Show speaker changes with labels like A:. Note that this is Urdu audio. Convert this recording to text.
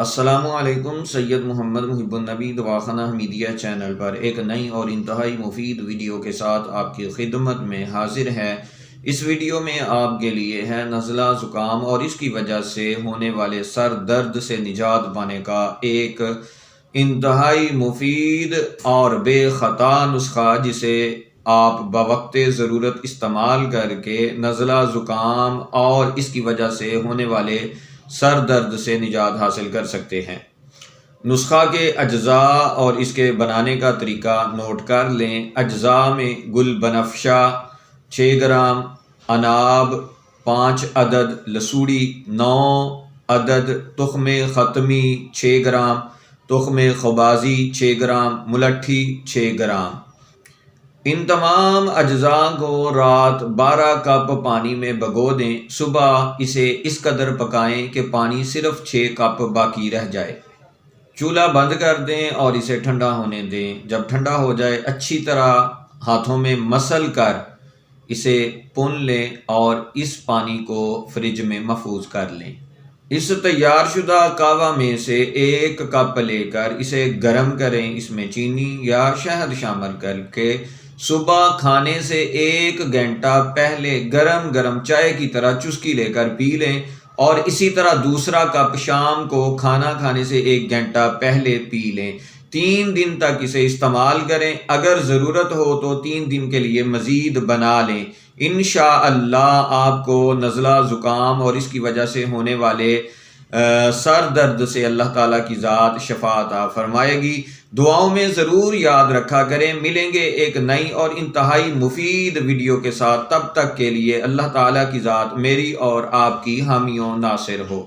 A: السلام علیکم۔ سید محمد محب النبی دواخانہ حمیدیہ چینل پر ایک نئی اور انتہائی مفید ویڈیو کے ساتھ آپ کی خدمت میں حاضر ہے۔ اس ویڈیو میں آپ کے لیے ہے نزلہ، زکام اور اس کی وجہ سے ہونے والے سر درد سے نجات پانے کا ایک انتہائی مفید اور بے خطا نسخہ، جسے آپ بوقت ضرورت استعمال کر کے نزلہ، زکام اور اس کی وجہ سے ہونے والے سر درد سے نجات حاصل کر سکتے ہیں۔ نسخہ کے اجزاء اور اس کے بنانے کا طریقہ نوٹ کر لیں۔ اجزاء میں گل بنفشہ 6 گرام، اناب 5 عدد، لسوڑی 9 عدد، تخم ختمی 6 گرام، تخم خبازی 6 گرام، ملٹھی 6 گرام۔ ان تمام اجزاء کو رات 12 کپ پانی میں بھگو دیں۔ صبح اسے اس قدر پکائیں کہ پانی صرف 6 کپ باقی رہ جائے۔ چولہا بند کر دیں اور اسے ٹھنڈا ہونے دیں۔ جب ٹھنڈا ہو جائے اچھی طرح ہاتھوں میں مسل کر اسے پون لیں اور اس پانی کو فریج میں محفوظ کر لیں۔ اس تیار شدہ قہوہ میں سے 1 کپ لے کر اسے گرم کریں۔ اس میں چینی یا شہد شامل کر کے صبح کھانے سے 1 گھنٹہ پہلے گرم گرم چائے کی طرح چسکی لے کر پی لیں، اور اسی طرح دوسرا کپ شام کو کھانا کھانے سے 1 گھنٹہ پہلے پی لیں۔ 3 دن تک اسے استعمال کریں۔ اگر ضرورت ہو تو 3 دن کے لیے مزید بنا لیں۔ انشاءاللہ آپ کو نزلہ، زکام اور اس کی وجہ سے ہونے والے سر درد سے اللہ تعالیٰ کی ذات شفا عطا فرمائے گی۔ دعاؤں میں ضرور یاد رکھا کریں۔ ملیں گے ایک نئی اور انتہائی مفید ویڈیو کے ساتھ، تب تک کے لیے اللہ تعالیٰ کی ذات میری اور آپ کی حامی و ناصر ہو۔